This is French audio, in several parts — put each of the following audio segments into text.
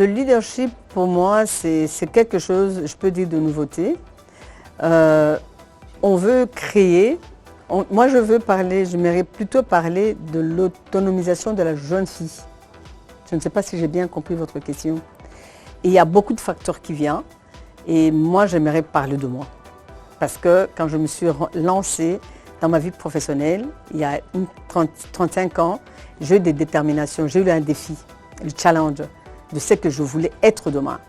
Le leadership, pour moi, c'est quelque chose, je peux dire, de nouveauté. On veut créer, moi j'aimerais plutôt parler de l'autonomisation de la jeune fille. Je ne sais pas si j'ai bien compris votre question. Et il y a beaucoup de facteurs qui viennent et moi j'aimerais parler de moi. Parce que quand je me suis lancée dans ma vie professionnelle, il y a 35 ans, j'ai eu des déterminations, j'ai eu un défi, le challenge de ce que je voulais être demain.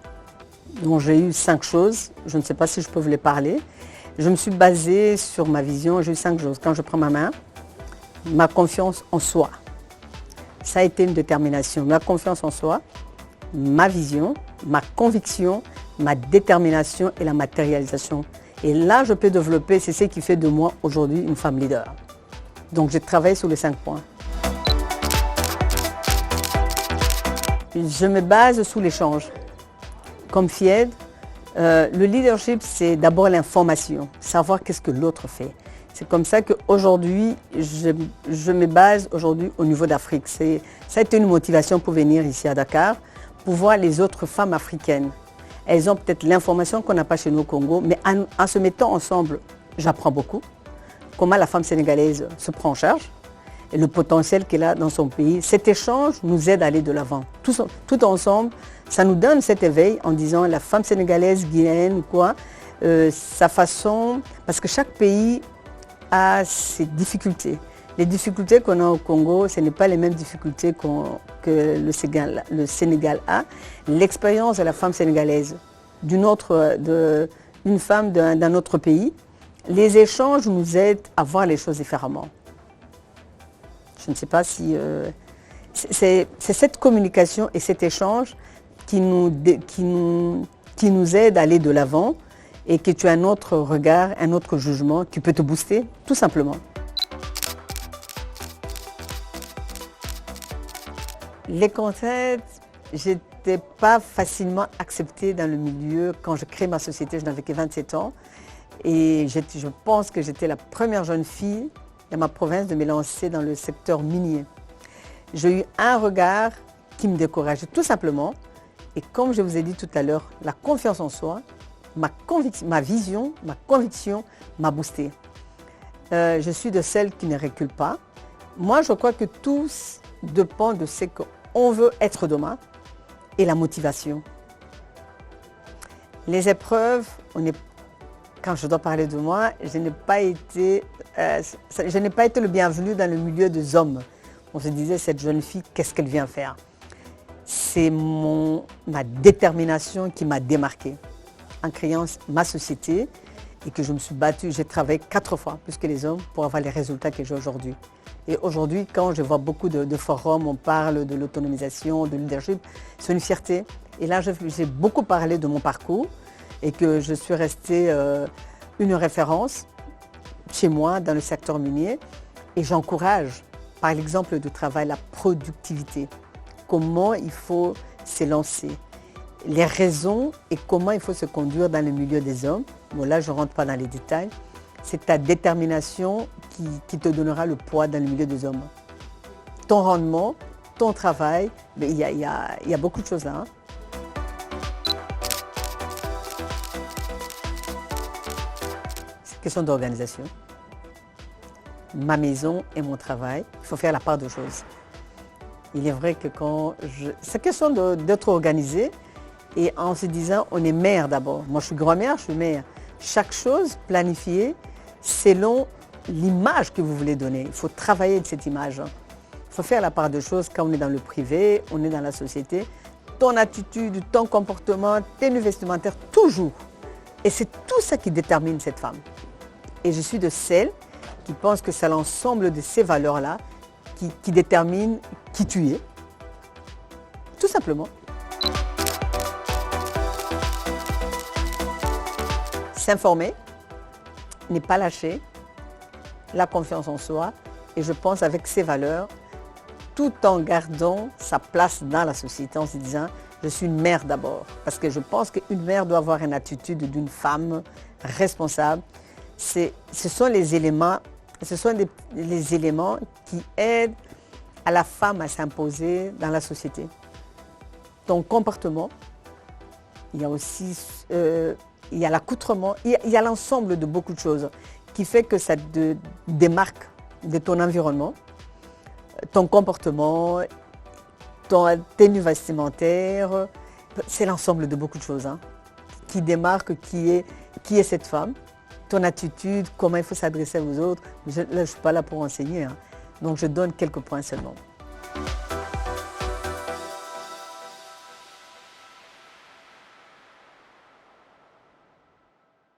Donc j'ai eu 5 choses, je ne sais pas si je peux vous les parler. Je me suis basée sur ma vision, j'ai eu 5 choses. Quand je prends ma main, ma confiance en soi. Ça a été une détermination. Ma confiance en soi, ma vision, ma conviction, ma détermination et la matérialisation. Et là, je peux développer, c'est ce qui fait de moi aujourd'hui une femme leader. Donc j'ai travaillé sur les 5 points. Je me base sur l'échange. Comme FIED, le leadership, c'est d'abord l'information, savoir qu'est-ce que l'autre fait. C'est comme ça qu'aujourd'hui, je me base aujourd'hui au niveau d'Afrique. Ça a été une motivation pour venir ici à Dakar, pour voir les autres femmes africaines. Elles ont peut-être l'information qu'on n'a pas chez nous au Congo, mais en se mettant ensemble, j'apprends beaucoup. Comment la femme sénégalaise se prend en charge et le potentiel qu'elle a dans son pays. Cet échange nous aide à aller de l'avant. Tout ensemble, ça nous donne cet éveil en disant la femme sénégalaise, guinéenne ou quoi, sa façon, parce que chaque pays a ses difficultés. Les difficultés qu'on a au Congo, ce n'est pas les mêmes difficultés que le Sénégal a. L'expérience de la femme sénégalaise, d'une femme d'un autre pays, les échanges nous aident à voir les choses différemment. Je ne sais pas si... c'est cette communication et cet échange qui nous aide à aller de l'avant et que tu as un autre regard, un autre jugement qui peut te booster, tout simplement. Les contraintes, je n'étais pas facilement acceptée dans le milieu. Quand je crée ma société, je n'avais que 27 ans. Et je pense que j'étais la première jeune fille dans ma province de me lancer dans le secteur minier. J'ai eu un regard qui me décourageait tout simplement. Et comme je vous ai dit tout à l'heure, la confiance en soi, ma vision, ma conviction m'a boostée. Je suis de celles qui ne reculent pas. Moi, je crois que tout dépend de ce qu'on veut être demain et la motivation. Les épreuves, quand je dois parler de moi, je n'ai pas été le bienvenu dans le milieu des hommes. On se disait, cette jeune fille, qu'est-ce qu'elle vient faire? C'est ma détermination qui m'a démarquée en créant ma société et que je me suis battue. J'ai travaillé 4 fois plus que les hommes pour avoir les résultats que j'ai aujourd'hui. Et aujourd'hui, quand je vois beaucoup de forums, on parle de l'autonomisation, de leadership, c'est une fierté. Et là, j'ai beaucoup parlé de mon parcours et que je suis restée une référence chez moi dans le secteur minier. Et j'encourage, par l'exemple du travail, la productivité. Comment il faut s'élancer, les raisons et comment il faut se conduire dans le milieu des hommes. Bon, là, je ne rentre pas dans les détails. C'est ta détermination qui te donnera le poids dans le milieu des hommes. Ton rendement, ton travail, il y a beaucoup de choses là. C'est une question d'organisation. Ma maison et mon travail, il faut faire la part de choses. Il est vrai que c'est question d'être organisé et en se disant on est mère d'abord. Moi je suis grand-mère, je suis mère. Chaque chose planifiée selon l'image que vous voulez donner. Il faut travailler de cette image. Il faut faire la part de choses quand on est dans le privé, on est dans la société. Ton attitude, ton comportement, tenue vestimentaire, toujours. Et c'est tout ça qui détermine cette femme. Et je suis de celles qui pensent que c'est l'ensemble de ces valeurs-là qui détermine qui tu es, tout simplement. S'informer, ne pas lâcher, la confiance en soi, et je pense avec ces valeurs, tout en gardant sa place dans la société, en se disant, je suis une mère d'abord, parce que je pense qu'une mère doit avoir une attitude d'une femme responsable. Ce sont les éléments qui aident à la femme à s'imposer dans la société. ton comportement, il y a aussi il y a l'accoutrement, il y a l'ensemble de beaucoup de choses qui fait que ça te démarque de ton environnement, ton comportement, ton tenue vestimentaire. C'est l'ensemble de beaucoup de choses qui démarque qui est cette femme, ton attitude, comment il faut s'adresser aux autres. Là, je ne suis pas là pour enseigner, donc je donne quelques points seulement.